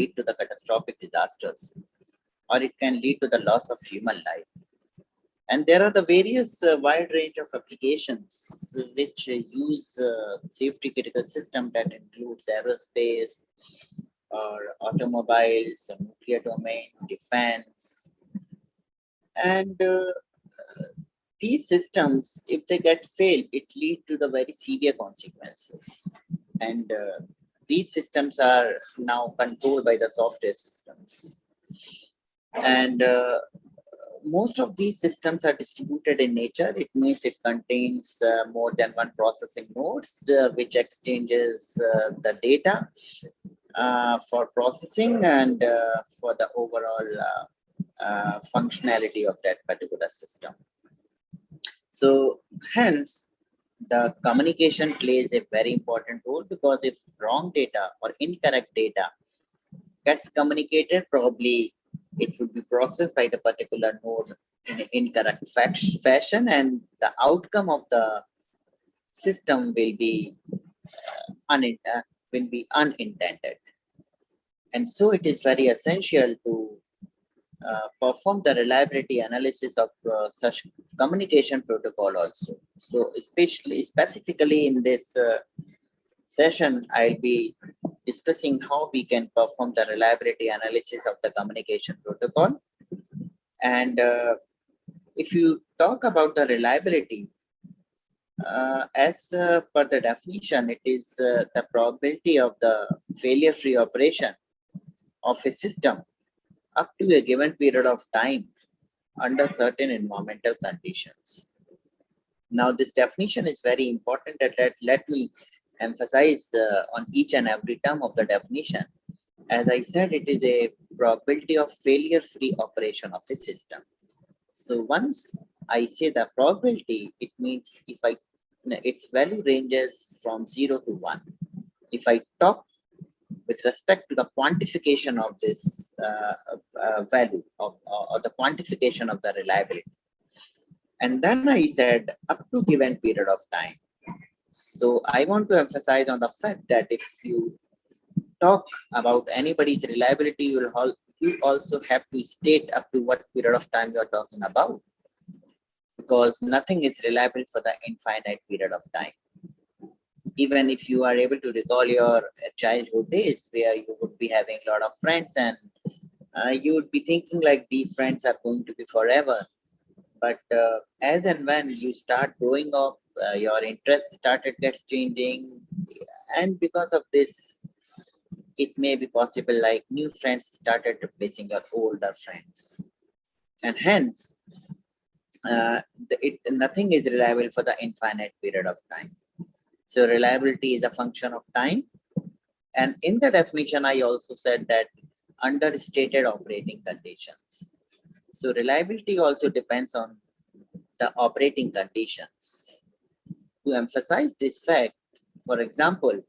lead to the catastrophic disasters, or it can lead to the loss of human life. And there are the various wide range of applications which use safety critical system that includes aerospace or automobiles, or nuclear domain, defense. And these systems, if they get failed, it lead to the very severe consequences. And these systems are now controlled by the software systems. And most of these systems are distributed in nature. It means it contains more than one processing nodes, which exchanges the data for processing and for the overall functionality of that particular system. So hence, the communication plays a very important role, because if wrong data or incorrect data gets communicated, probably it would be processed by the particular node in an incorrect fashion, and the outcome of the system will be unintended. And so it is very essential to perform the reliability analysis of such communication protocol also. So specifically in this session, I'll be discussing how we can perform the reliability analysis of the communication protocol. And if you talk about the reliability, as per the definition, it is the probability of the failure-free operation of a system up to a given period of time under certain environmental conditions. Now, this definition is very important. Let me emphasize on each and every term of the definition. As I said, it is a probability of failure-free operation of a system. So once I say the probability, it means its value ranges from 0 to 1. If I talk with respect to the quantification of this value or the quantification of the reliability. And then I said up to given period of time. So I want to emphasize on the fact that if you talk about anybody's reliability, you also have to state up to what period of time you're talking about, because nothing is reliable for the infinite period of time. Even if you are able to recall your childhood days where you would be having a lot of friends, and you would be thinking like these friends are going to be forever. But as and when you start growing up, your interest started gets changing, and because of this, it may be possible like new friends started replacing your older friends, and hence nothing is reliable for the infinite period of time. So reliability is a function of time. And in the definition, I also said that under stated operating conditions. So reliability also depends on the operating conditions. To emphasize this fact, for example,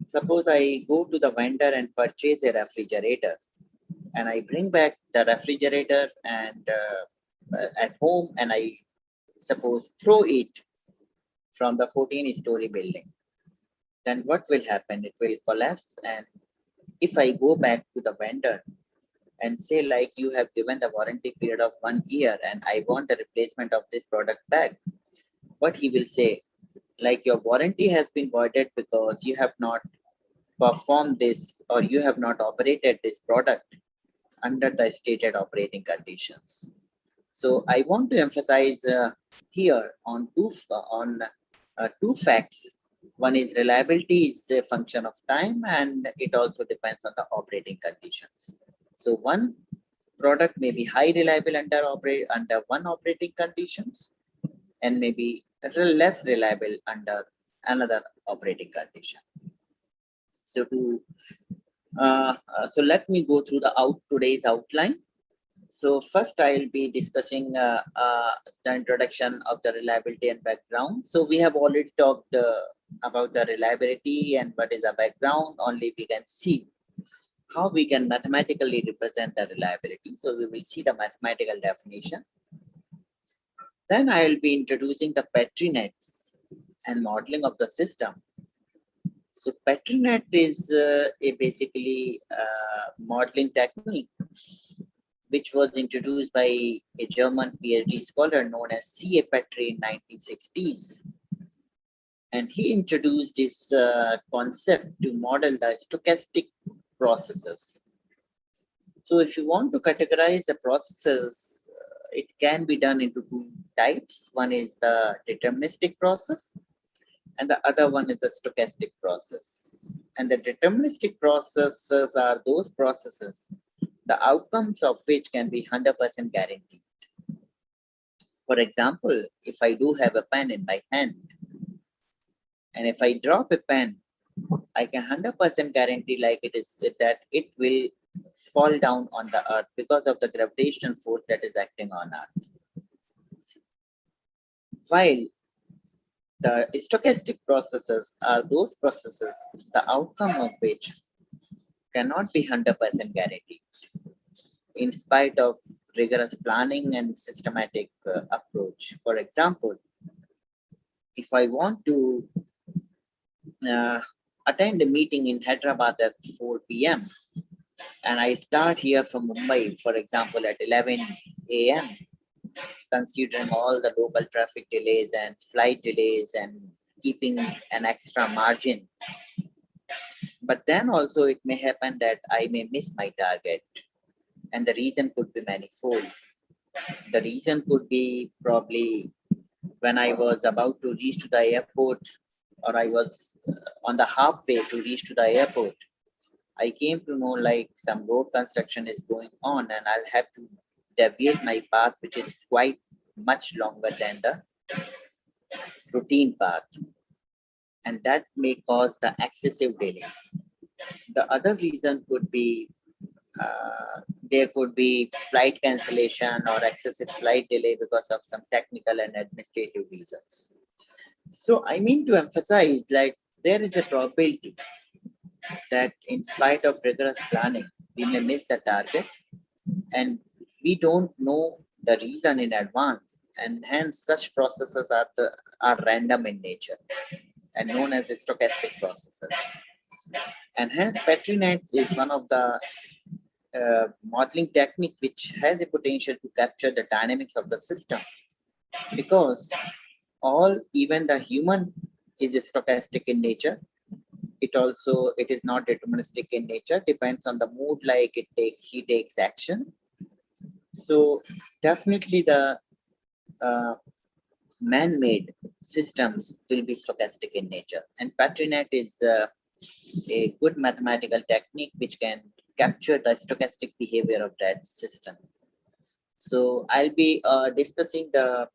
suppose I go to the vendor and purchase a refrigerator, and I bring back the refrigerator and at home, and I suppose throw it from the 14-story building. Then what will happen? It will collapse. And if I go back to the vendor and say like, you have given the warranty period of 1 year and I want the replacement of this product back, what he will say, like, your warranty has been voided because you have not performed this, or you have not operated this product under the stated operating conditions. So I want to emphasize here on two facts. One is reliability is a function of time, and it also depends on the operating conditions. So one product may be high reliable under one operating conditions, and maybe a little less reliable under another operating condition. So so let me go through today's outline. So first I'll be discussing the introduction of the reliability and background. So we have already talked about the reliability and what is the background. Only we can see how we can mathematically represent the reliability. So we will see the mathematical definition. Then I'll be introducing the Petri nets and modeling of the system. So PetriNet is a basically modeling technique which was introduced by a German PhD scholar known as C.A. Petri in 1960s. And he introduced this concept to model the stochastic processes. So if you want to categorize the processes, it can be done into two types. One is the deterministic process, and the other one is the stochastic process. And the deterministic processes are those processes, the outcomes of which can be 100% guaranteed. For example, if I do have a pen in my hand, and if I drop a pen, I can 100% guarantee like it is that it will fall down on the earth because of the gravitational force that is acting on earth. While the stochastic processes are those processes, the outcome of which cannot be 100% guaranteed in spite of rigorous planning and systematic approach. For example, if I want to attend a meeting in Hyderabad at 4 p.m. and I start here from Mumbai, for example, at 11 a.m., considering all the local traffic delays and flight delays and keeping an extra margin. But then also it may happen that I may miss my target, and the reason could be manifold. The reason could be probably when I was about to reach to the airport, or I was on the halfway to reach to the airport, I came to know like some road construction is going on and I'll have to deviate my path, which is quite much longer than the routine path. And that may cause the excessive delay. The other reason could be there could be flight cancellation or excessive flight delay because of some technical and administrative reasons. So I mean to emphasize like there is a probability that in spite of rigorous planning, we may miss the target and we don't know the reason in advance, and hence such processes are random in nature and known as stochastic processes. And hence PetriNet is one of the modeling technique which has a potential to capture the dynamics of the system, because even the human is stochastic in nature. It is not deterministic in nature, depends on the mood, like he takes action. So definitely the man-made systems will be stochastic in nature, and PetriNet is a good mathematical technique which can capture the stochastic behavior of that system. So I'll be discussing the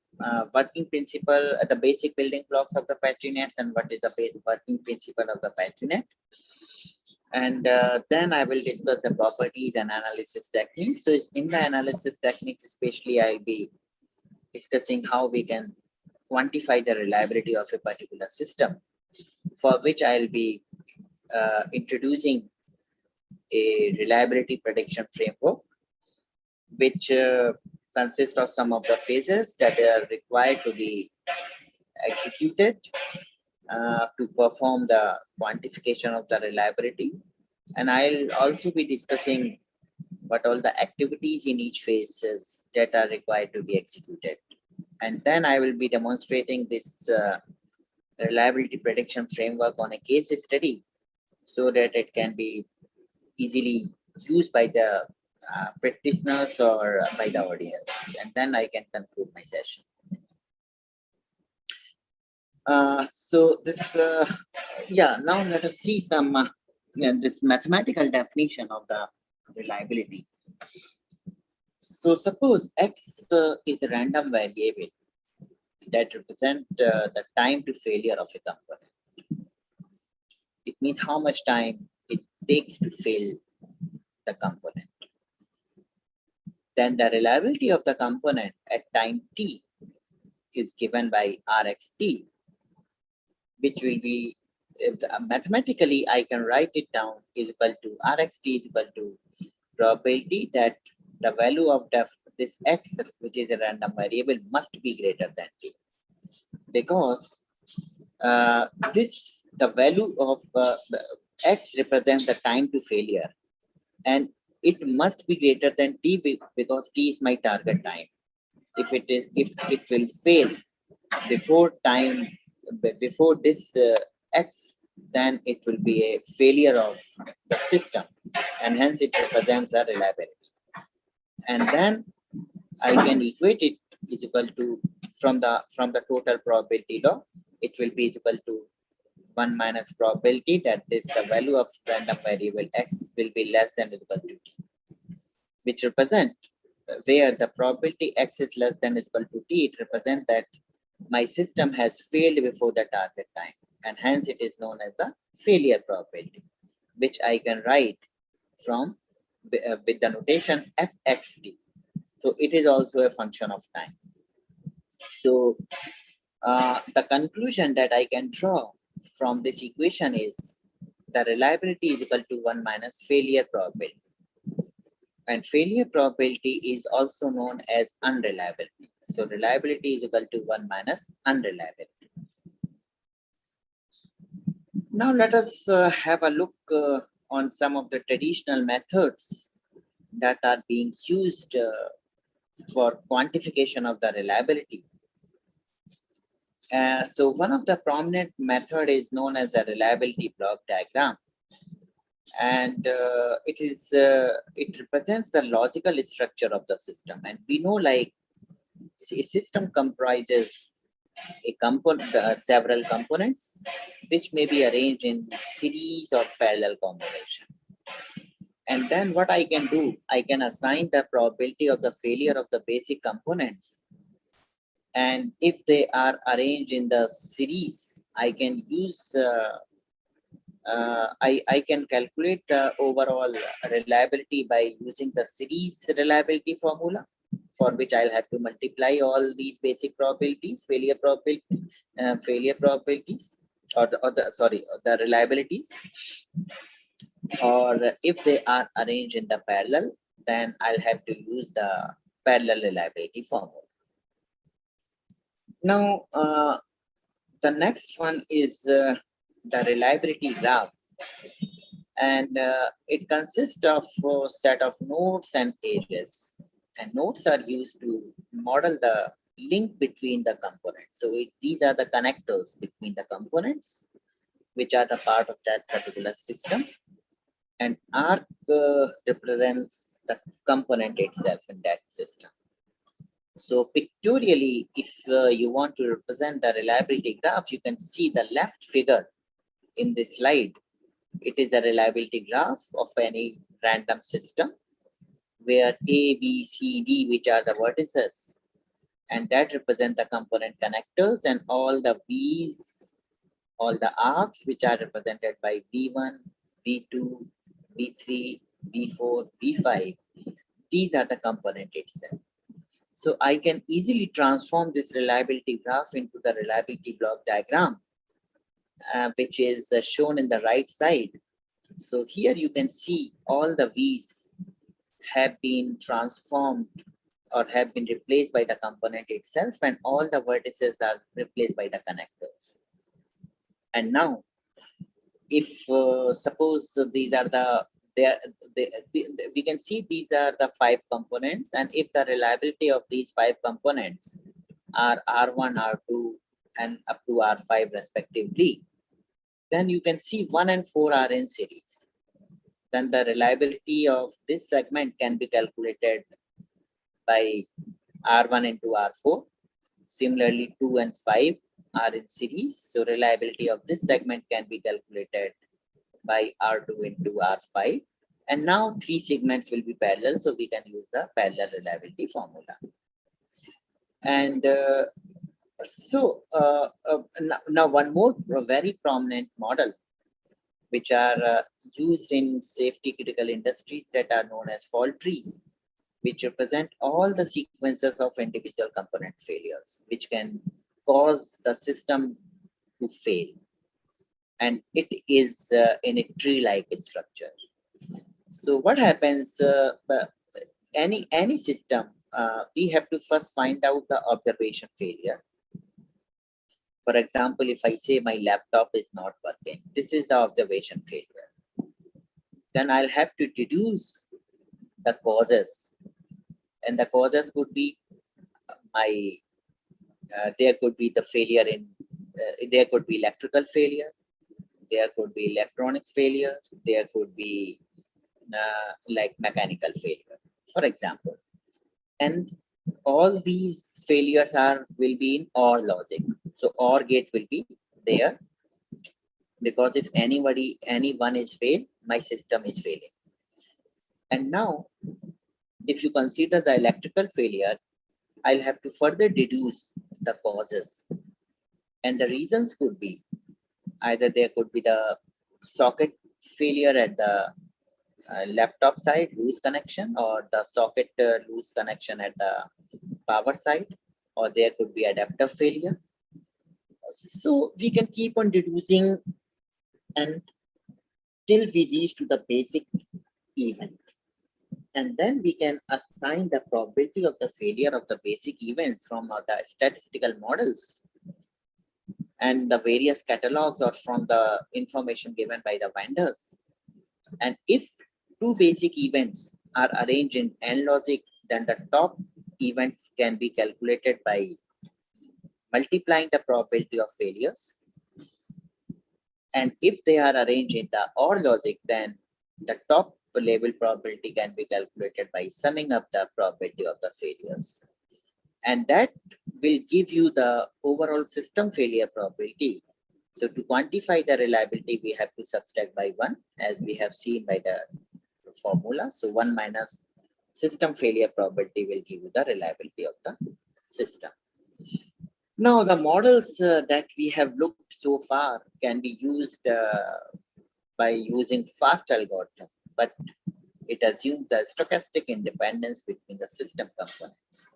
working principle, the basic building blocks of the PetriNets and what is the basic working principle of the PetriNet. And then I will discuss the properties and analysis techniques. So in the analysis techniques, especially I'll be discussing how we can quantify the reliability of a particular system, for which I'll be introducing a reliability prediction framework, which consists of some of the phases that are required to be executed to perform the quantification of the reliability. And I'll also be discussing what all the activities in each phase that are required to be executed. And then I will be demonstrating this reliability prediction framework on a case study so that it can be easily used by the practitioners or by the audience. And then I can conclude my session. So this, now let us see some this mathematical definition of the reliability. So suppose X is a random variable that represent the time to failure of a component. It means how much time it takes to fail the component. Then the reliability of the component at time t is given by Rxt, which will be, mathematically I can write it down, is equal to Rxt is equal to probability that the value of this X, which is a random variable, must be greater than t. Because The value of x represents the time to failure, and it must be greater than t because t is my target time. If it will fail before time, before this x, then it will be a failure of the system, and hence it represents the reliability. And then I can equate it is equal to, from the total probability law, it will be is equal to 1 minus probability, that is the value of random variable x will be less than or equal to t, which represent where the probability x is less than or equal to t, it represents that my system has failed before the target time, and hence it is known as the failure probability, which I can write from with the notation fxt. So it is also a function of time. So the conclusion that I can draw from this equation is the reliability is equal to 1 minus failure probability. And failure probability is also known as unreliability. So reliability is equal to 1 minus unreliability. Now let us have a look on some of the traditional methods that are being used for quantification of the reliability. So one of the prominent method is known as the reliability block diagram, and it represents the logical structure of the system. And we know, like, a system comprises a component, several components, which may be arranged in series or parallel combination. And then what I can do, I can assign the probability of the failure of the basic components. And if they are arranged in the series, I can use, I can calculate the overall reliability by using the series reliability formula, for which I'll have to multiply all these basic probabilities, failure probabilities, or the reliabilities. Or if they are arranged in the parallel, then I'll have to use the parallel reliability formula. Now, the next one is the reliability graph, and it consists of a set of nodes and edges, and nodes are used to model the link between the components. So these are the connectors between the components, which are the part of that particular system, and arc represents the component itself in that system. So pictorially, if you want to represent the reliability graph, you can see the left figure in this slide. It is a reliability graph of any random system where A, B, C, D, which are the vertices, and that represent the component connectors, and all the V's, all the arcs, which are represented by V1, V2, V3, V4, V5. These are the component itself. So I can easily transform this reliability graph into the reliability block diagram, which is shown in the right side. So here you can see all the V's have been transformed or have been replaced by the component itself, and all the vertices are replaced by the connectors. And now, if suppose these are we can see these are the 5 components, and if the reliability of these 5 components are R1, R2, and up to R5 respectively, then you can see 1 and 4 are in series. Then the reliability of this segment can be calculated by R1 into R4. Similarly, 2 and 5 are in series. So reliability of this segment can be calculated by R2 into R5. And now 3 segments will be parallel, so we can use the parallel reliability formula. And now one more very prominent model, which are used in safety critical industries, that are known as fault trees, which represent all the sequences of individual component failures, which can cause the system to fail. And it is in a tree-like structure. So what happens, any system, we have to first find out the observation failure. For example, if I say my laptop is not working, this is the observation failure. Then I'll have to deduce the causes, and the causes could be my there could be the failure in there could be electrical failure, there could be electronics failure, there could be like mechanical failure, for example. And all these failures will be in OR logic. So OR gate will be there, because if anyone is failed, my system is failing. And now, if you consider the electrical failure, I'll have to further deduce the causes. And the reasons could be either there could be the socket failure at the laptop side, loose connection, or the socket loose connection at the power side, or there could be adapter failure. So we can keep on deducing until we reach to the basic event. And then we can assign the probability of the failure of the basic events from the statistical models and the various catalogs, or from the information given by the vendors. And if two basic events are arranged in N logic, then the top event can be calculated by multiplying the probability of failures. And if they are arranged in the OR logic, then the top level probability can be calculated by summing up the probability of the failures. And that will give you the overall system failure probability. So to quantify the reliability, we have to subtract by 1, as we have seen by the formula. So 1 minus system failure probability will give you the reliability of the system. Now, the models that we have looked so far can be used by using fast algorithm, but it assumes a stochastic independence between the system components.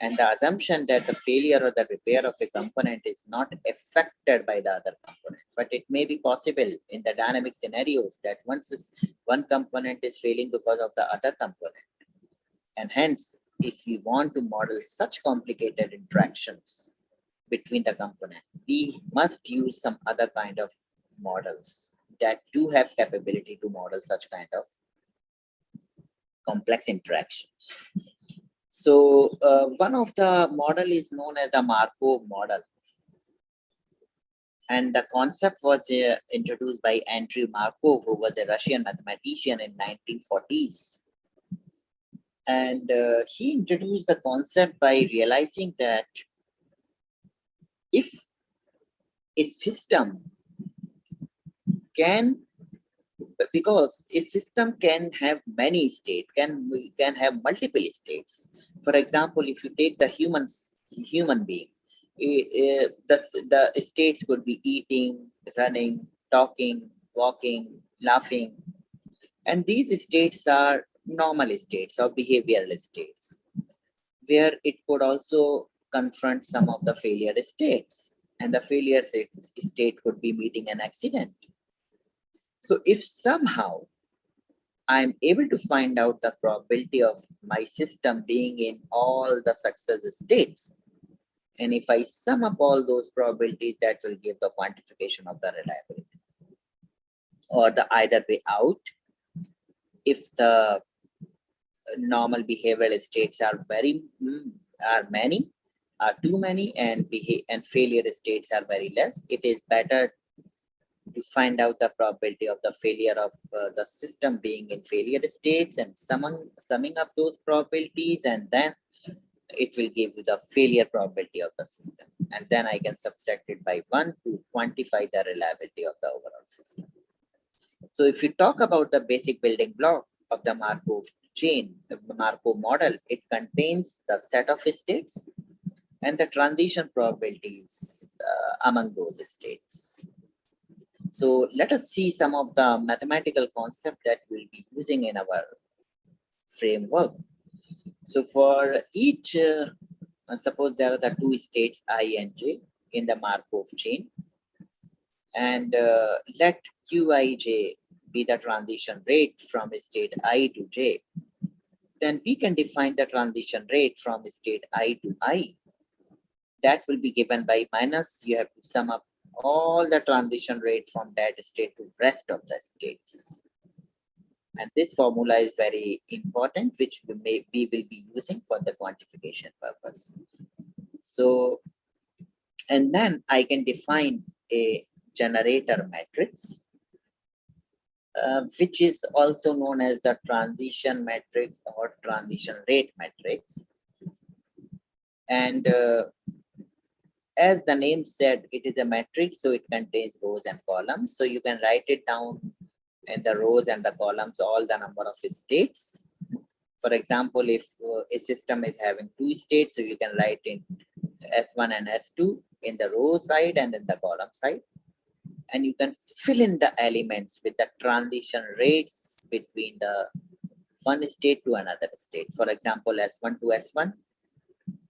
And the assumption that the failure or the repair of a component is not affected by the other component, but it may be possible in the dynamic scenarios that once one component is failing because of the other component. And hence, if we want to model such complicated interactions between the component, we must use some other kind of models that do have capability to model such kind of complex interactions. So one of the model is known as the Markov model. And the concept was introduced by Andrew Markov, who was a Russian mathematician in 1940s. And he introduced the concept by realizing that if a system can, because a system can have many states, can have multiple states. For example, if you take the human being, the states could be eating, running, talking, walking, laughing, and these states are normal states or behavioral states, where it could also confront some of the failure states, and the failure state could be meeting an accident. So if somehow I'm able to find out the probability of my system being in all the success states, and if I sum up all those probabilities, that will give the quantification of the reliability. Or the either way out, if the normal behavioral states are many, are too many, and failure states are very less, it is better to find out the probability of the failure of the system being in failure states, and summing up those probabilities, and then it will give you the failure probability of the system. And then I can subtract it by 1 to quantify the reliability of the overall system. So if you talk about the basic building block of the Markov chain, the Markov model, it contains the set of states and the transition probabilities among those states. So let us see some of the mathematical concepts that we'll be using in our framework. So for each, suppose there are the two states I and j in the Markov chain, and let Qij be the transition rate from state I to j. Then we can define the transition rate from state I to I that will be given by minus. You have to sum up all the transition rate from that state to rest of the states. And this formula is very important, which we will be using for the quantification purpose. So, and then I can define a generator matrix, which is also known as the transition matrix or transition rate matrix. And as the name said, it is a matrix, so it contains rows and columns. So you can write it down in the rows and the columns, all the number of states. For example, if a system is having 2 states, so you can write in S1 and S2 in the row side and in the column side. And you can fill in the elements with the transition rates between the one state to another state. For example, S1 to S1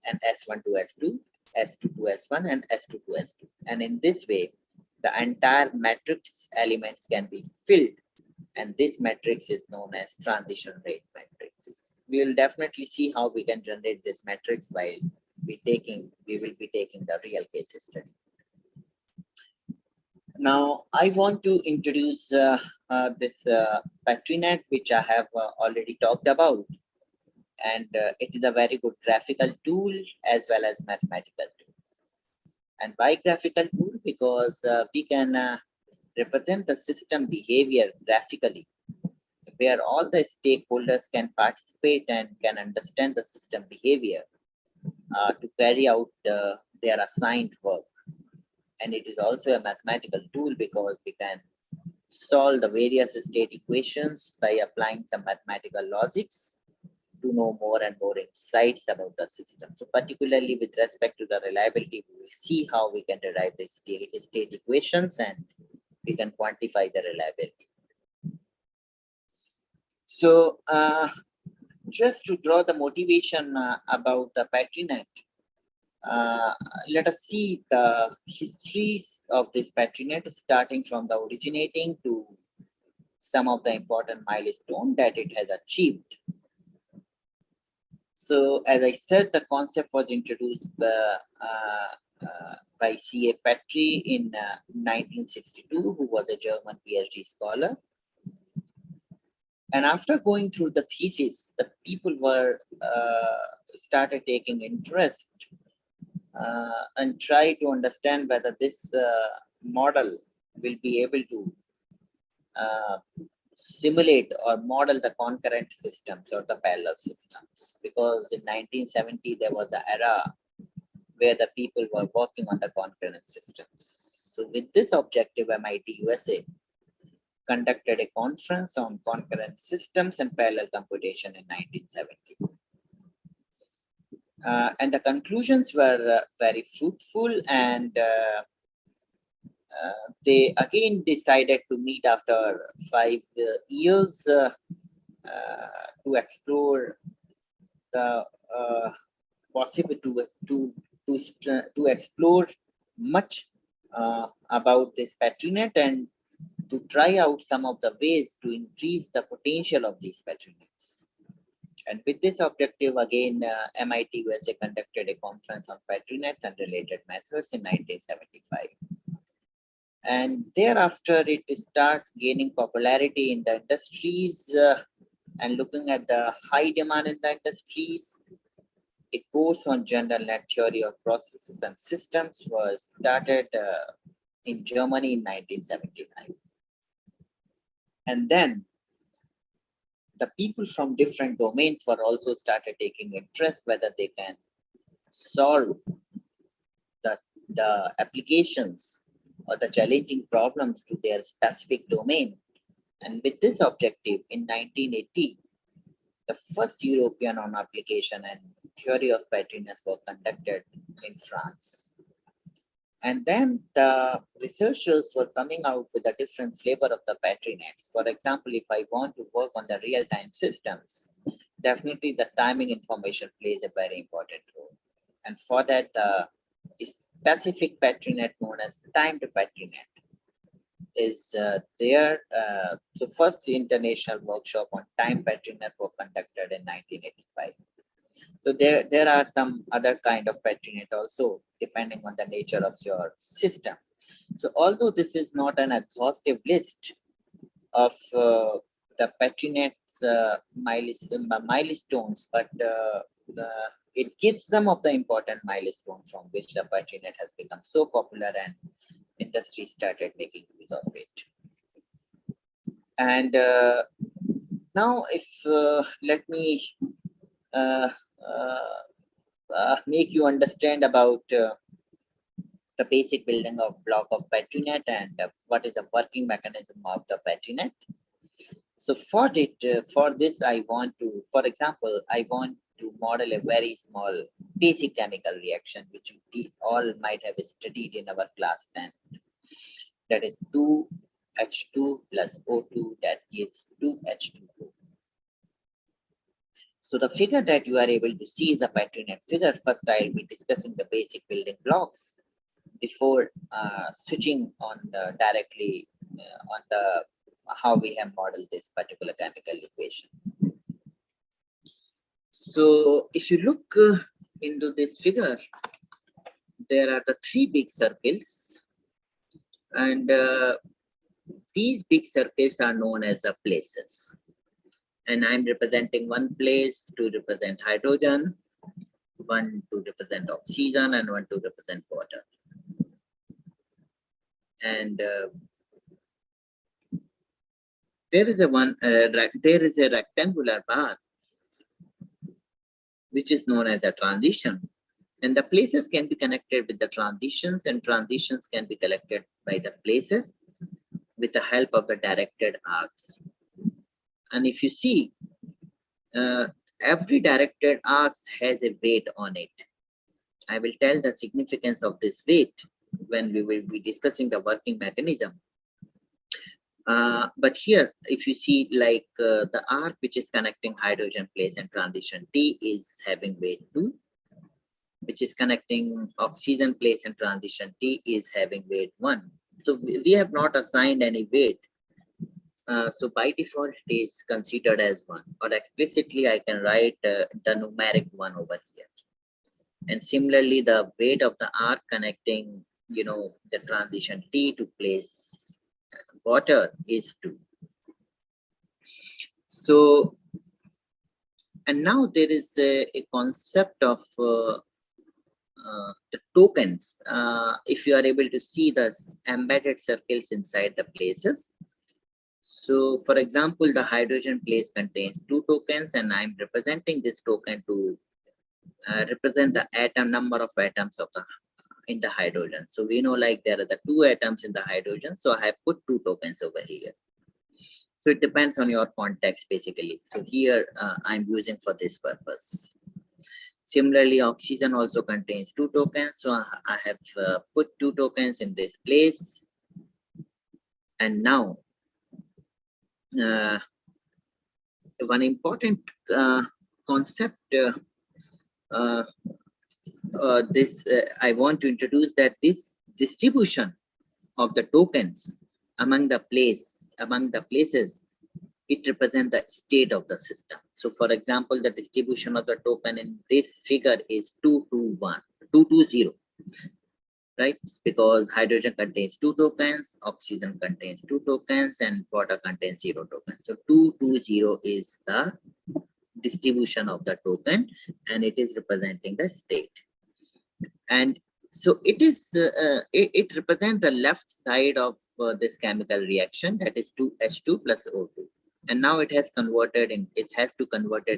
and S1 to S2, S2 to S1 and S2 to S2. And in this way, the entire matrix elements can be filled. And this matrix is known as transition rate matrix. We will definitely see how we can generate this matrix while we will be taking the real case study. Now, I want to introduce this PatriNet, which I have already talked about. And it is a very good graphical tool as well as mathematical tool. And why graphical tool? Because we can represent the system behavior graphically, where all the stakeholders can participate and can understand the system behavior to carry out their assigned work. And it is also a mathematical tool because we can solve the various state equations by applying some mathematical logics to know more and more insights about the system. So particularly with respect to the reliability, we will see how we can derive the state equations and we can quantify the reliability. So just to draw the motivation about the PatriNet, let us see the histories of this PatriNet, starting from the originating to some of the important milestones that it has achieved. So, as I said, the concept was introduced by C.A. Patry in 1962, who was a German PhD scholar. And after going through the thesis, the people were started taking interest and try to understand whether this model will be able to simulate or model the concurrent systems or the parallel systems. Because in 1970, there was an era where the people were working on the concurrent systems. So with this objective, MIT USA conducted a conference on concurrent systems and parallel computation in 1970. And the conclusions were very fruitful, and they again decided to meet after 5 years to explore the possibility to explore much about this PatriNet and to try out some of the ways to increase the potential of these PatriNets. And with this objective, again, MIT USA conducted a conference on PatriNets and related methods in 1975. And thereafter, it starts gaining popularity in the industries and looking at the high demand in the industries. A course on general net theory of processes and systems was started in Germany in 1979. And then the people from different domains were also started taking interest whether they can solve the applications or the challenging problems to their specific domain. And with this objective, in 1980, the first European on application and theory of PatriNet were conducted in France. And then the researchers were coming out with a different flavor of the PatriNets. For example, if I want to work on the real-time systems, definitely the timing information plays a very important role. And for that, the specific PatriNet known as timed PatriNet is there. So first the international workshop on time PatriNet were conducted in 1985. So there are some other kind of Patrinet also, depending on the nature of your system. So although this is not an exhaustive list of the Patrinet's milestones, but it gives some of the important milestones from which the Patrinet has become so popular and industry started making use of it. And now if let me uh, make you understand about the basic building of block of Patrinet and what is the working mechanism of the Patrinet. So for this, I want to, for example, I want to model a very small basic chemical reaction, which you all might have studied in our class 10. That is 2H2 plus O2 that gives 2H2O. So the figure that you are able to see is a Patrinet figure. First, I'll be discussing the basic building blocks before switching on directly on the how we have modeled this particular chemical equation. So if you look into this figure, there are the three big circles, and these big circles are known as the places. And I'm representing one place to represent hydrogen, one to represent oxygen, and one to represent water. And there is a rectangular bar which is known as a transition, and the places can be connected with the transitions, and transitions can be collected by the places with the help of the directed arcs. And if you see, every directed arc has a weight on it. I will tell the significance of this weight when we will be discussing the working mechanism. But here, if you see, like the arc which is connecting hydrogen place and transition T is having weight 2, which is connecting oxygen place and transition T is having weight 1. So we have not assigned any weight. So by default, it is considered as 1, or explicitly I can write the numeric 1 over here. And similarly, the weight of the arc connecting, the transition T to place water is 2. So, and now there is a concept of the tokens. If you are able to see the embedded circles inside the places. So, for example, the hydrogen place contains 2 tokens, and I'm representing this token to represent the atom number of atoms of in the hydrogen. So we know like there are the 2 atoms in the hydrogen. So I have put 2 tokens over here. So it depends on your context basically. So here I'm using for this purpose. Similarly, oxygen also contains 2 tokens. So I have put 2 tokens in this place. And now one important concept I want to introduce, that this distribution of the tokens among the places, it represents the state of the system. So for example, the distribution of the token in this figure is 220, right? Because hydrogen contains 2 tokens, oxygen contains 2 tokens, and water contains 0 tokens. So 220 is the distribution of the token, and it is representing the state. And so it is it represents the left side of this chemical reaction, that is 2H2 plus O2, and now it has to convert it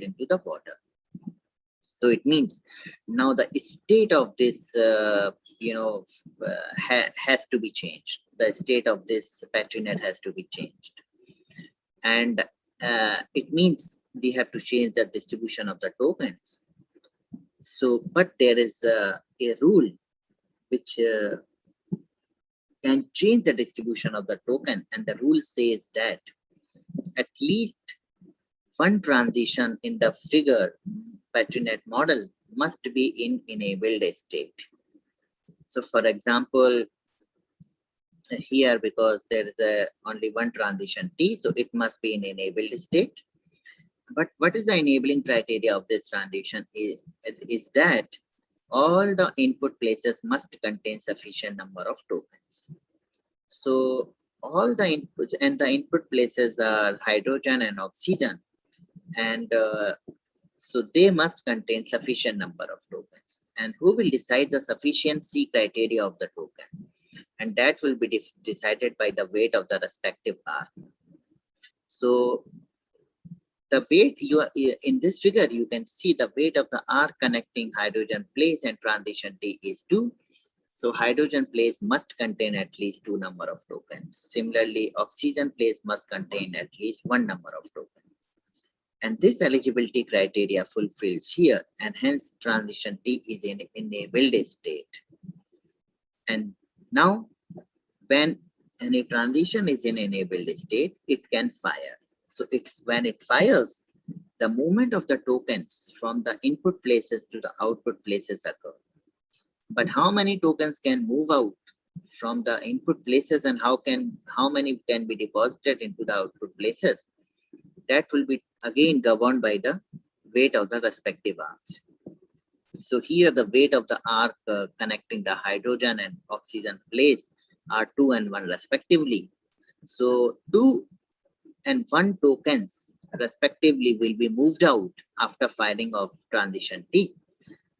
into the water. So it means now the state of this has to be changed. The state of this Patrinet has to be changed, and it means we have to change the distribution of the tokens. So, but there is a rule which can change the distribution of the token, and the rule says that at least one transition in the figure Patrinet model must be in enabled state. So for example, here, because there is only one transition T, so it must be in enabled state. But what is the enabling criteria of this transition is that all the input places must contain sufficient number of tokens. So all the inputs, and the input places are hydrogen and oxygen, and so they must contain sufficient number of tokens. And who will decide the sufficiency criteria of the token? And that will be decided by the weight of the respective R. So the weight you are in this figure, you can see the weight of the R connecting hydrogen place and transition T is 2. So hydrogen place must contain at least 2 number of tokens. Similarly, oxygen place must contain at least 1 number of tokens. And this eligibility criteria fulfills here, and hence transition T is in enabled state. And now when any transition is in enabled state, it can fire. So when it fires, the movement of the tokens from the input places to the output places occur. But how many tokens can move out from the input places, and how many can be deposited into the output places? That will be again governed by the weight of the respective arcs. So here the weight of the arc connecting the hydrogen and oxygen place are 2 and 1 respectively. So 2 and 1 tokens respectively will be moved out after firing of transition T.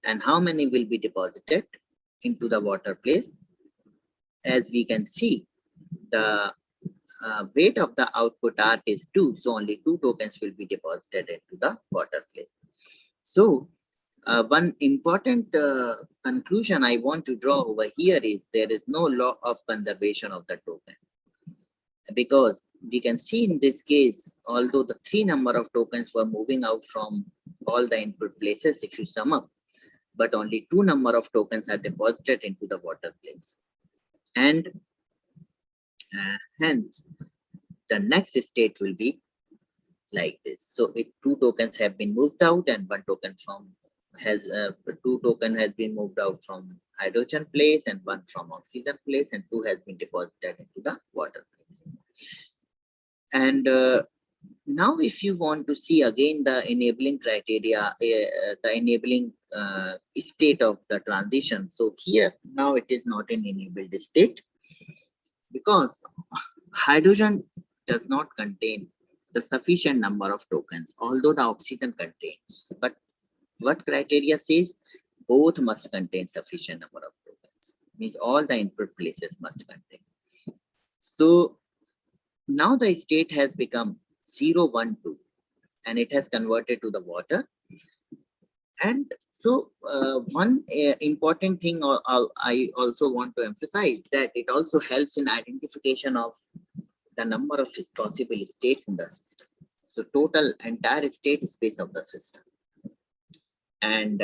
And how many will be deposited into the water place? As we can see, the weight of the output arc is 2, so only 2 tokens will be deposited into the water place. So one important conclusion I want to draw over here is there is no law of conservation of the token, because we can see in this case, although the 3 number of tokens were moving out from all the input places, if you sum up, but only 2 number of tokens are deposited into the water place. And hence the next state will be like this. So if 2 tokens have been moved out and 1 token has 2 token has been moved out from hydrogen place and 1 from oxygen place, and 2 has been deposited into the water place. And now if you want to see again the enabling criteria, the enabling state of the transition. So here now it is not an enabled state, because hydrogen does not contain the sufficient number of tokens, although the oxygen contains. But what criteria says? Both must contain sufficient number of tokens. Means all the input places must contain. So now the state has become 0, 1, 2, and it has converted to the water. And so one important thing I also want to emphasize, that it also helps in identification of the number of possible states in the system. So total entire state space of the system. And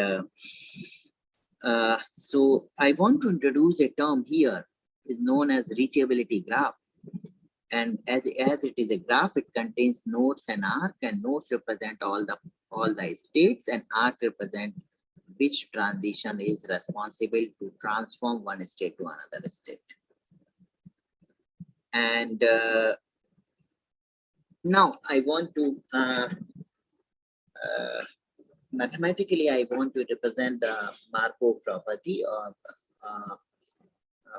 so I want to introduce a term here, is known as reachability graph. And as it is a graph, it contains nodes and arc, and nodes represent all the states, and arc represent which transition is responsible to transform one state to another state. And now I want to mathematically, I want to represent the Markov property,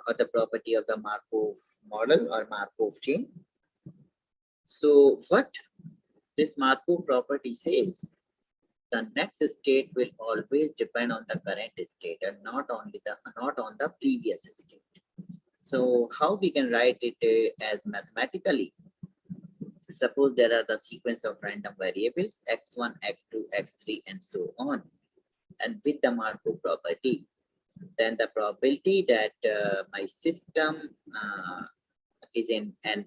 or the property of the Markov model or Markov chain. So what this Markov property says, the next state will always depend on the current state and not on the previous state. So how we can write it as mathematically? Suppose there are the sequence of random variables x1, x2, x3, and so on, and with the Markov property, then the probability that my system is in n+1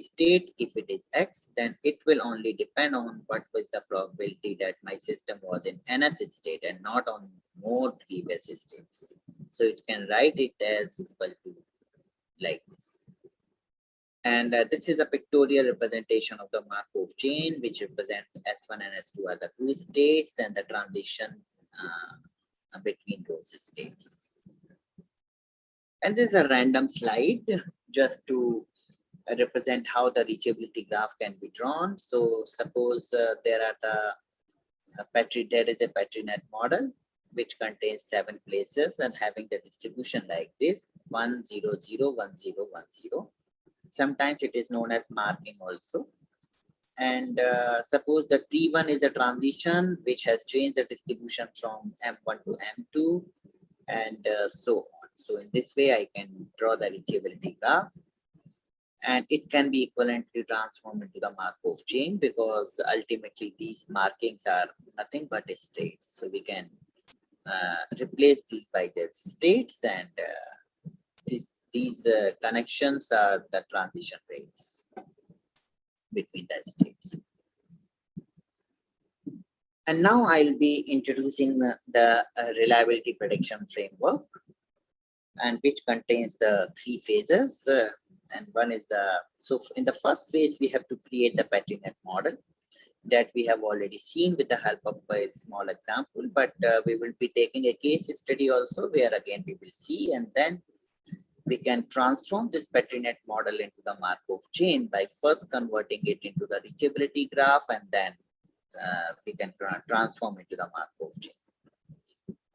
state, if it is x, then it will only depend on what was the probability that my system was in nth state and not on more previous states. So it can write it as equal to like this. And this is a pictorial representation of the Markov chain, which represent S1 and S2 are the 2 states, and the transition between those states. And this is a random slide just to represent how the reachability graph can be drawn. So suppose there is a Petri net model which contains 7 places and having the distribution like this: 1 0 0 1 0 1 0. Sometimes it is known as marking also. And suppose the T1 is a transition which has changed the distribution from M1 to M2, and so on. So in this way, I can draw the reachability graph, and it can be equivalently transformed into the Markov chain, because ultimately these markings are nothing but states. So we can replace these by the states, and these connections are the transition rates between the states. And now I'll be introducing the reliability prediction framework, and which contains the 3 phases. And one is so in the first phase, we have to create the Petri net model that we have already seen with the help of a small example, but we will be taking a case study also, where again we will see, and then we can transform this Petri net model into the Markov chain by first converting it into the reachability graph, and then we can transform into the Markov chain.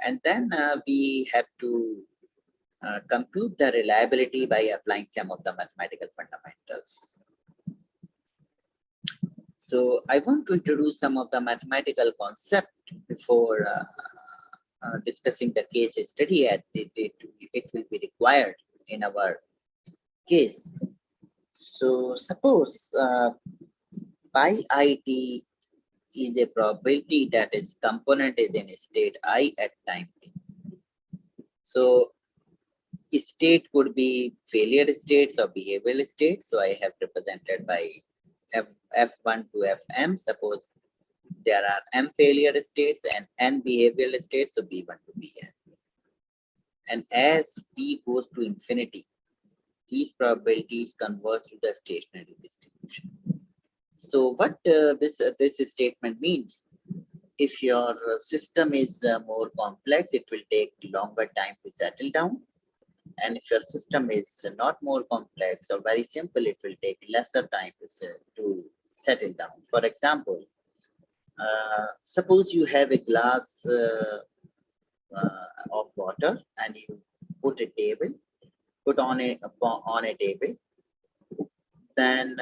And then we have to compute the reliability by applying some of the mathematical fundamentals. So I want to introduce some of the mathematical concept before discussing the case study, as it will be required in our case. So suppose pi IT is a probability that its component is in state I at time t. So state could be failure states or behavioral states. So I have represented by F1 to Fm. Suppose there are M failure states and N behavioral states, so B1 to Bn. And as T goes to infinity, these probabilities converge to the stationary distribution. So what this statement means: if your system is more complex, it will take longer time to settle down. And if your system is not more complex or very simple, it will take lesser time to settle down. For example, suppose you have a glass of water, and you put on a table. Then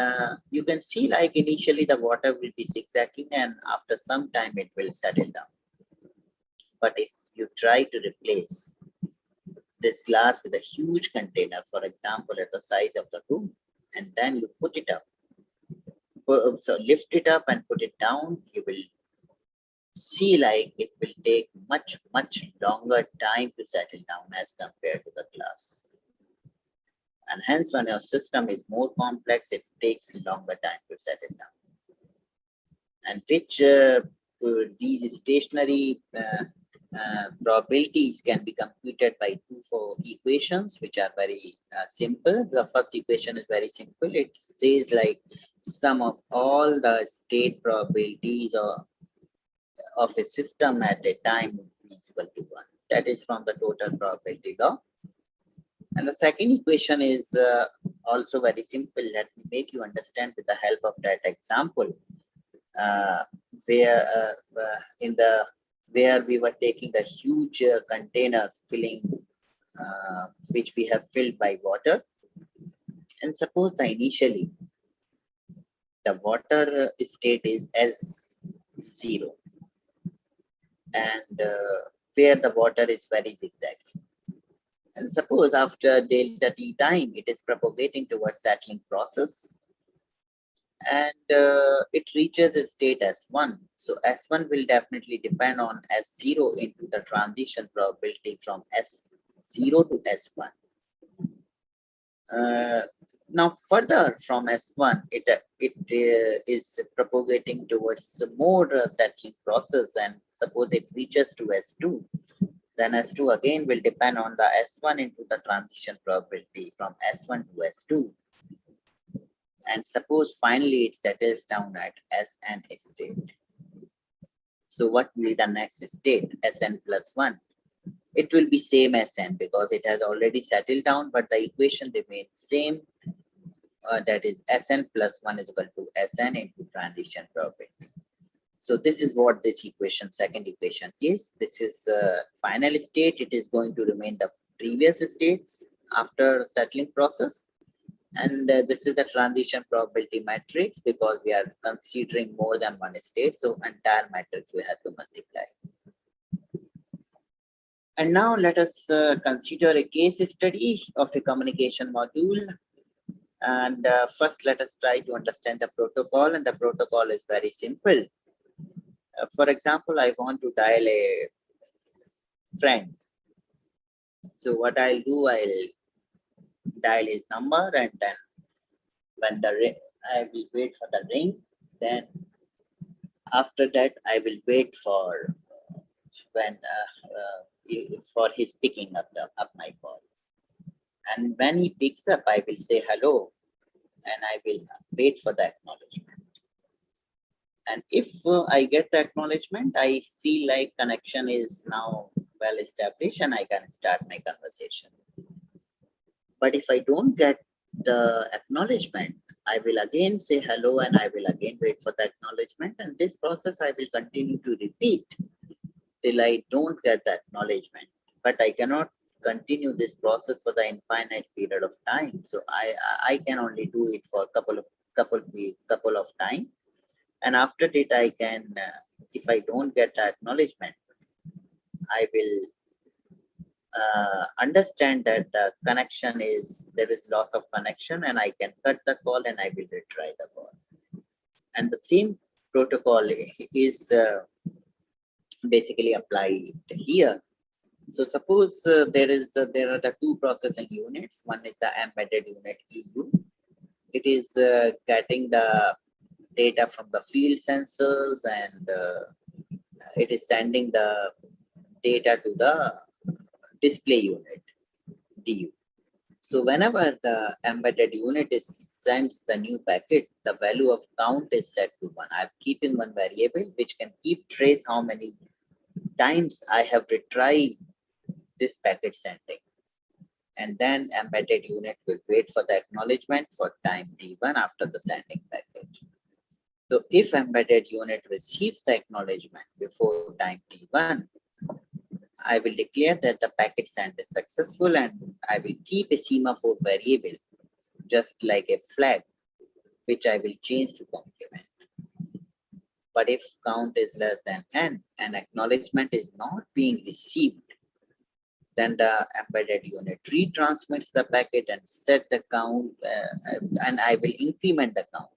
you can see, like, initially the water will be zigzagging, and after some time it will settle down. But if you try to replace this glass with a huge container, for example, at the size of the room, and then you put it up, so lift it up and put it down, you will see like it will take much longer time to settle down as compared to the glass. And hence, when your system is more complex, it takes longer time to settle down. And which these stationary probabilities can be computed by 2 equations, which are very simple. The first equation is very simple. It says like sum of all the state probabilities of a system at a time is equal to 1. That is from the total probability law. And the second equation is also very simple. Let me make you understand with the help of that example, where we were taking the huge container filling, which we have filled by water. And suppose that initially the water state is S0, and where the water is very zigzaggy. And suppose after delta t time, it is propagating towards settling process, and it reaches a state S1. So S1 will definitely depend on S0 into the transition probability from S0 to S1. Now further from S1, it is propagating towards more settling process, and suppose it reaches to S2. Then S2 again will depend on the S1 into the transition probability from S1 to S2. And suppose finally it settles down at Sn state. So what will be the next state? Sn plus 1. It will be same as Sn because it has already settled down, but the equation remains same. that is Sn plus 1 is equal to Sn into transition probability. So this is what this equation, second equation is. This is final state. It is going to remain the previous states after settling process. And this is the transition probability matrix because we are considering more than one state. So entire matrix we have to multiply. And now let us consider a case study of a communication module. And first, let us try to understand the protocol. And the protocol is very simple. For example, I want to dial a friend. So what I'll do, I'll dial his number, and then when the ring, I will wait for the ring. Then after that, I will wait for when for his picking up my call. And when he picks up, I will say hello, and I will wait for the acknowledgement. And if I get the acknowledgement, I feel like connection is now well established and I can start my conversation. But if I don't get the acknowledgement, I will again say hello and I will again wait for the acknowledgement. And this process I will continue to repeat till I don't get the acknowledgement. But I cannot continue this process for the infinite period of time. So I can only do it for couple of time. And after that, I can, if I don't get the acknowledgement, I will understand that the connection is, there is loss of connection, and I can cut the call and I will retry the call. And the same protocol is basically applied here. So suppose there are the two processing units. One is the embedded unit EU. It is getting the data from the field sensors, and it is sending the data to the display unit DU. So whenever the embedded unit sends the new packet, the value of count is set to 1. I'm keeping one variable which can keep trace how many times I have retried this packet sending. And then embedded unit will wait for the acknowledgement for time t1 after the sending packet. So if embedded unit receives the acknowledgement before time t1, I will declare that the packet sent is successful, and I will keep a semaphore variable just like a flag, which I will change to complement. But if count is less than n and acknowledgement is not being received, then the embedded unit retransmits the packet and set the count, and I will increment the count.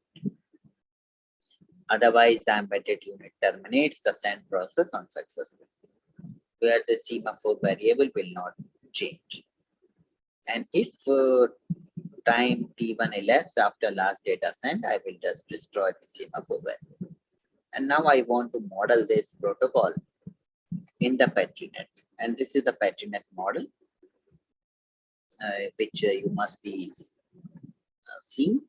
Otherwise, the embedded unit terminates the send process unsuccessfully, where the semaphore variable will not change. And if time t1 elapses after last data sent, I will just destroy the semaphore variable. And now I want to model this protocol in the PetriNet. And this is the PetriNet model, which you must be seeing.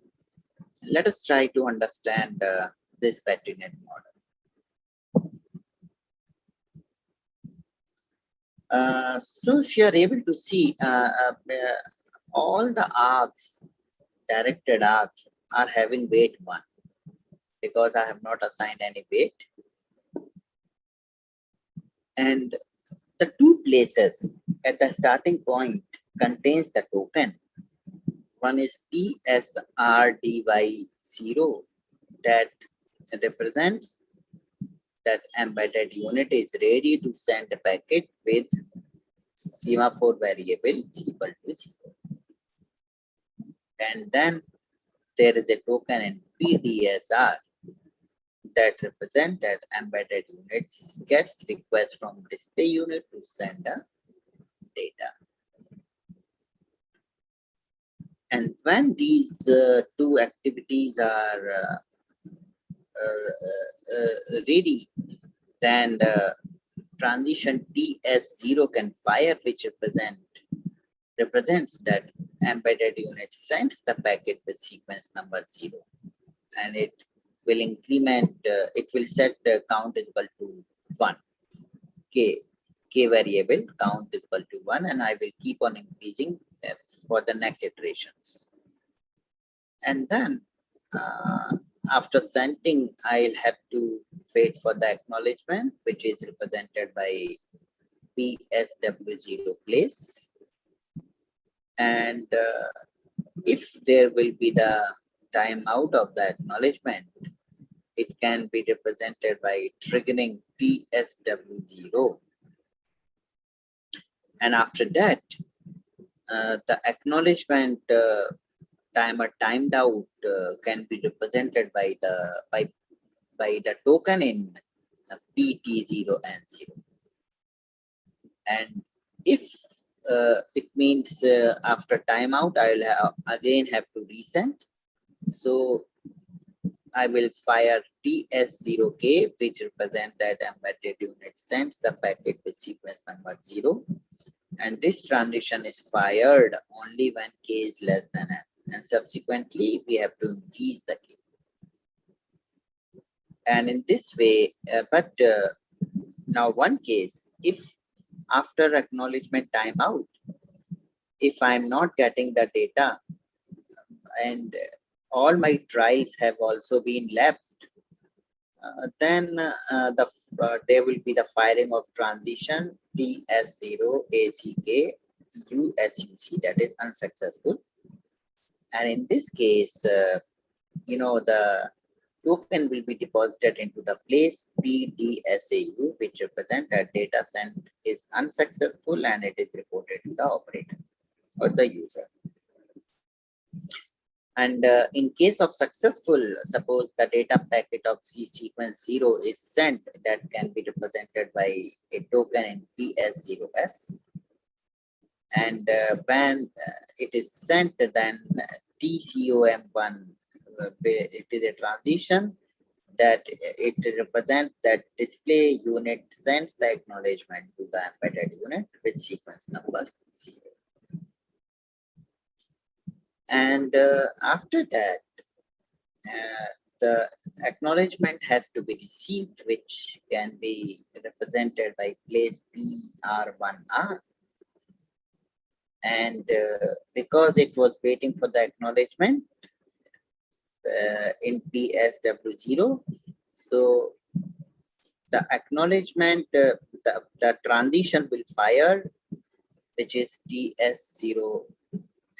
Let us try to understand this PetriNet model. So if you are able to see, all the arcs, directed arcs, are having weight 1 because I have not assigned any weight. And the two places at the starting point contains the token. One is PSRDY0 that represents that embedded unit is ready to send a packet with semaphore variable is equal to 0. And then there is a token in PDSR that represents that embedded unit gets request from display unit to send the data. And when these two activities are ready, then the transition TS0 can fire, which represents that embedded unit sends the packet with sequence number 0, and it will increment, it will set the count is equal to 1. K variable count is equal to 1, and I will keep on increasing for the next iterations. And then after sending, I'll have to wait for the acknowledgement, which is represented by PSW0 place. And if there will be the timeout of the acknowledgement, it can be represented by triggering PSW0. And after that, the acknowledgement timer timed out can be represented by the token in PT0 and 0. And if it means after timeout, I'll again have to resend. So I will fire TS0K, which represent that embedded unit sends the packet with sequence number 0. And this transition is fired only when K is less than N. And subsequently, we have to increase the K. And in this way, now one case, if after acknowledgement timeout, if I'm not getting the data and all my trials have also been lapsed, then there will be the firing of transition TS0 ACK USUC, that is unsuccessful. And in this case, the token will be deposited into the place PDSAU, which represent that data sent is unsuccessful and it is reported to the operator or the user. And in case of successful, suppose the data packet of sequence 0 is sent, that can be represented by a token in PS0S. And when it is sent, then TCOM1, it is a transition that it represents that display unit sends the acknowledgement to the embedded unit with sequence number 0. And after that, the acknowledgement has to be received, which can be represented by place PR1R. And because it was waiting for the acknowledgement in PSW0, so the acknowledgement, the transition will fire, which is TS0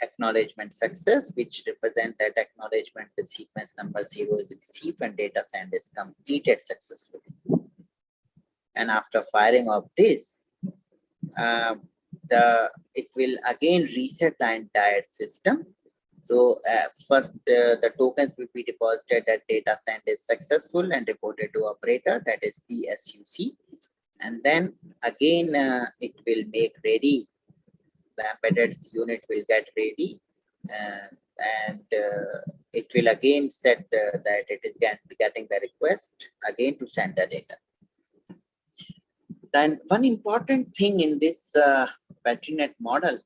acknowledgement success, which represent that acknowledgement with sequence number 0 is received and data send is completed successfully. And after firing of this, it will again reset the entire system. So first, the tokens will be deposited that data send is successful and reported to operator, that is PSUC. And then again, it will make ready. The embedded unit will get ready, and it will again set that it is getting the request again to send the data. Then one important thing in this BatteryNet model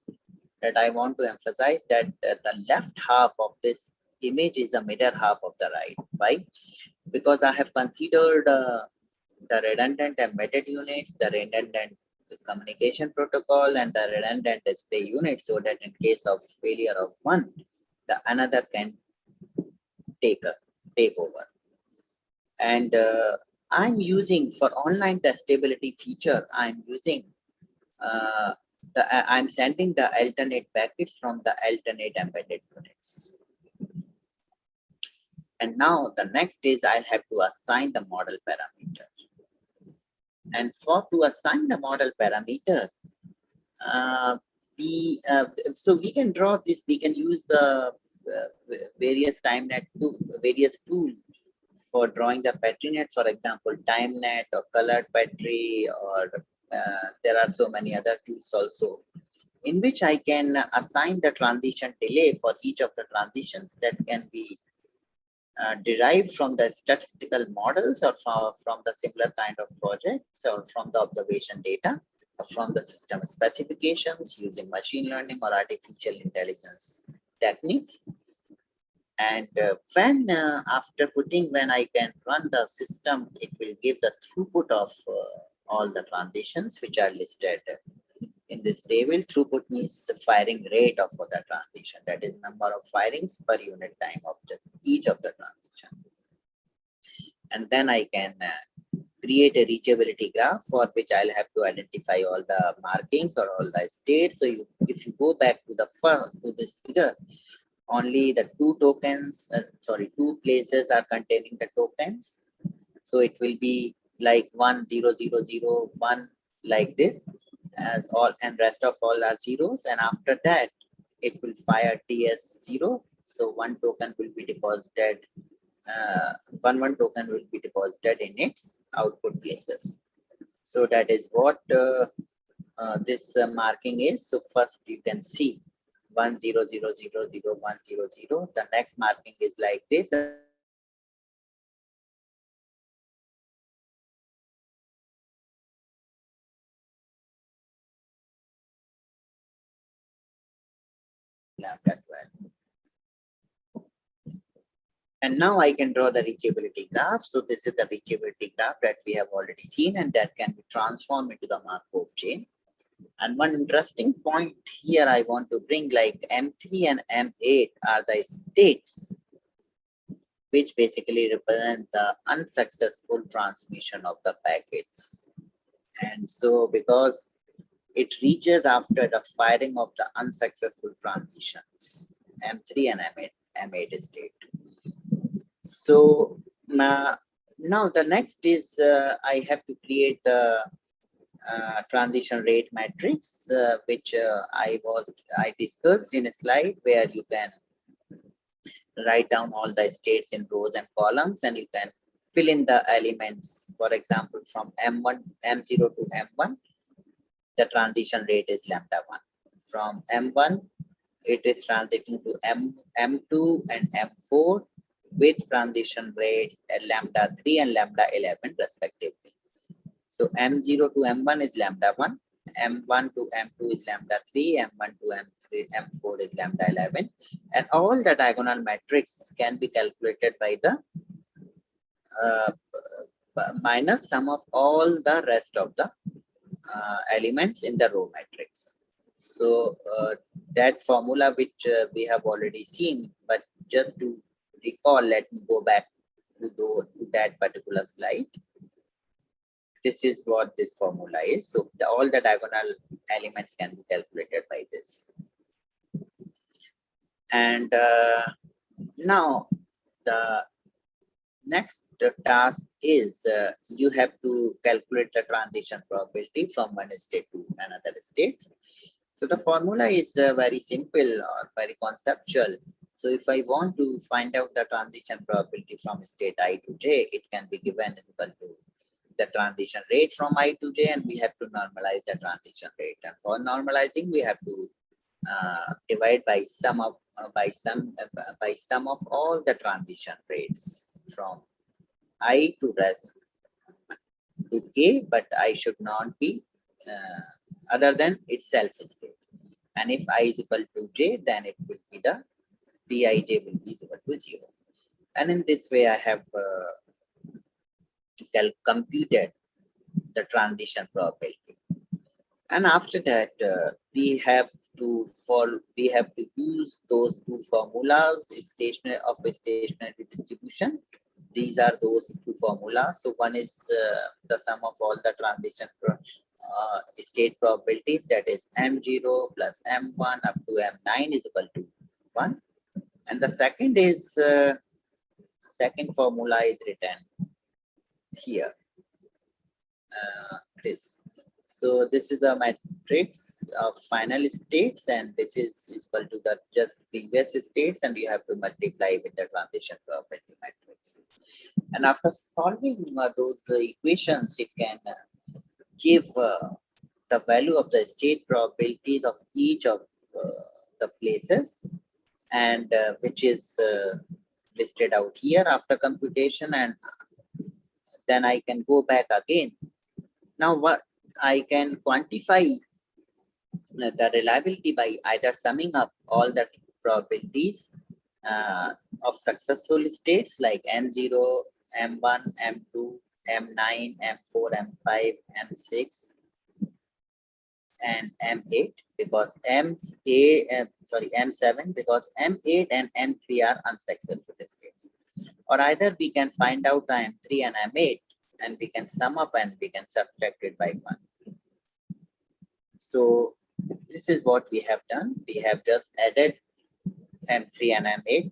that I want to emphasize, that the left half of this image is the mirror half of the right. Why? Because I have considered the redundant embedded units, the redundant communication protocol, and the redundant display unit, so that in case of failure of one, the another can take over. And I'm using for online testability feature, I'm using I'm sending the alternate packets from the alternate embedded units. And now the next is I'll have to assign the model parameter. And to assign the model parameter, so we can draw this, we can use the various various tools for drawing the BatteryNet, for example, TimeNet or colored battery, or there are so many other tools also, in which I can assign the transition delay for each of the transitions that can be derived from the statistical models, or from the similar kind of projects, or from the observation data, or from the system specifications using machine learning or artificial intelligence techniques. And when I can run the system, it will give the throughput of all the transitions which are listed In this table, throughput means the firing rate of the transition, that is number of firings per unit time of each of the transition. And then I can create a reachability graph for which I'll have to identify all the markings or all the states. So if you go back to this figure, only the two places are containing the tokens. So it will be like 1 0 0 0 1 like this, as all, and rest of all are zeros. And after that, it will fire TS0. So one token will be deposited. One token will be deposited in its output places. So that is what this marking is. So first you can see 1 0 0 0 0 1 0 0. The next marking is like this. Lambda 12. And now I can draw the reachability graph. So this is the reachability graph that we have already seen, and that can be transformed into the Markov chain. And one interesting point here I want to bring, like M3 and M8 are the states which basically represent the unsuccessful transmission of the packets. And so because it reaches after the firing of the unsuccessful transitions, M3 and M8 state. So now the next is I have to create the transition rate matrix, which I discussed in a slide where you can write down all the states in rows and columns, and you can fill in the elements. For example, from M0 to M1, the transition rate is lambda 1. From M1, it is transiting to M2 and M4 with transition rates at lambda 3 and lambda 11 respectively. So M0 to M1 is lambda 1, M1 to M2 is lambda 3, M1 to M4 is lambda 11, and all the diagonal matrix can be calculated by the minus sum of all the rest of the elements in the row matrix. So that formula which we have already seen, but just to recall, let me go back to that particular slide. This is what this formula is. So all the diagonal elements can be calculated by this. And now the next task is you have to calculate the transition probability from one state to another state. So the formula is very simple or very conceptual. So if I want to find out the transition probability from state I to j, it can be given as equal to the transition rate from I to j, and we have to normalize the transition rate. And for normalizing, we have to divide by sum of all the transition rates from I to k, but I should not be other than itself state. And if I is equal to j, then it will be the Dij will be equal to 0. And in this way, I have computed the transition probability. And after that, we have to use those two formulas of a stationary distribution. These are those two formulas. So one is the sum of all the transition state probabilities, that is M0 plus M1 up to M9 is equal to 1. And the second is second formula is written here. So this is a matrix of final states, and this is equal to the just previous states, and you have to multiply with the transition probability matrix. And after solving those equations, it can give the value of the state probabilities of each of the places, and which is listed out here after computation. And then I can go back again. Now what I can quantify the reliability by either summing up all the probabilities of successful states like M0, M1, M2, M9, M4, M5, M6, and M8 because M7 because M8 and M3 are unsuccessful states. Or either we can find out the M3 and M8 and we can sum up and we can subtract it by 1. So this is what we have done. We have just added M3 and M8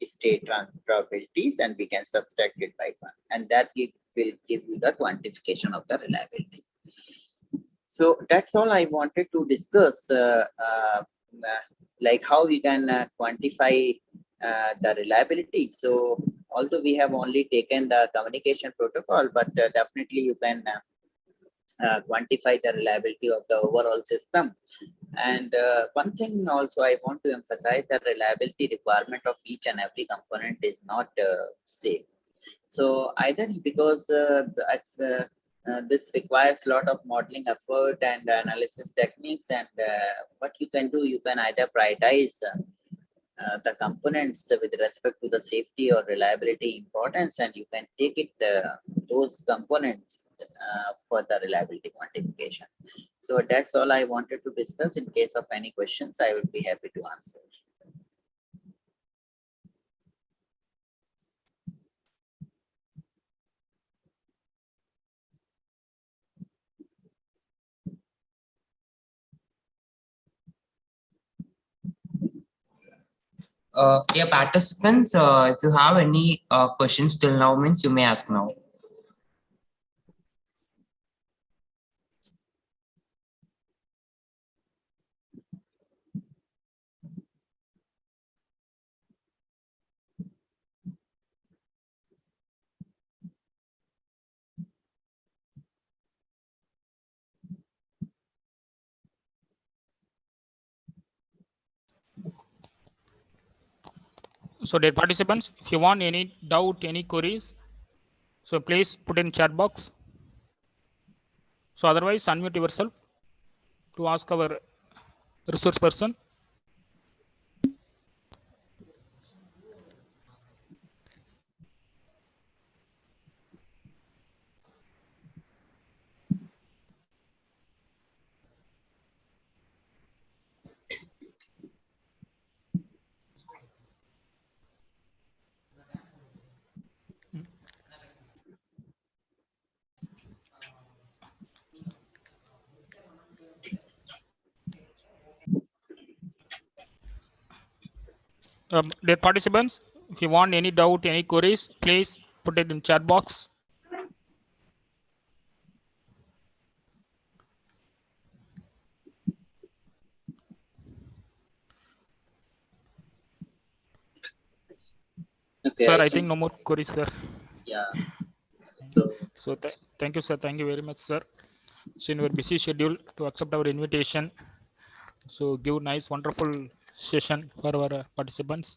state probabilities and we can subtract it by 1, and that will give you the quantification of the reliability. So that's all I wanted to discuss, like how we can quantify the reliability. So although we have only taken the communication protocol, but definitely you can quantify the reliability of the overall system. And one thing also I want to emphasize, that reliability requirement of each and every component is not same. So either because this requires a lot of modeling effort and analysis techniques, and what you can do, you can either prioritize the components with respect to the safety or reliability importance, and you can take it those components for the reliability quantification. So that's all I wanted to discuss. In case of any questions, I would be happy to answer. Dear participants, if you have any questions till now, means you may ask now. So dear participants, if you want any doubt, any queries, so please put in chat box. So otherwise unmute yourself to ask our resource person. Dear participants, if you want any doubt, any queries, please put it in chat box. Okay, Sir, I think no more queries, sir. Yeah. So thank you, sir. Thank you very much, sir. So in your busy schedule to accept our invitation. So give nice, wonderful session for our participants.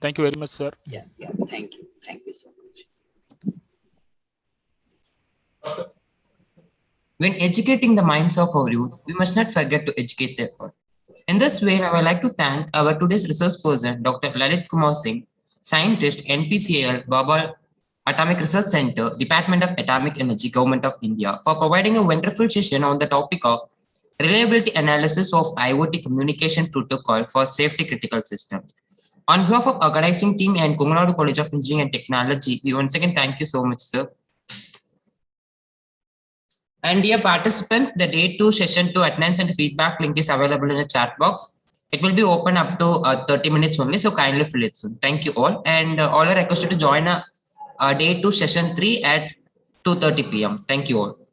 Thank you very much, sir. Yeah. Thank you. Thank you so much. When educating the minds of our youth, we must not forget to educate their heart. In this way, I would like to thank our today's resource person, Dr. Lalit Kumar Singh, scientist, NPCL, Bhabal Atomic Research Center, Department of Atomic Energy, Government of India, for providing a wonderful session on the topic of reliability analysis of IoT communication protocol for safety critical systems. On behalf of organizing team and Kungunadu College of Engineering and Technology, we once again thank you so much, sir. And dear participants, the day 2 session 2 attendance and feedback link is available in the chat box. It will be open up to 30 minutes only, so kindly fill it soon. Thank you all. And all are requested to join day 2 session 3 at 2:30 p.m. Thank you all.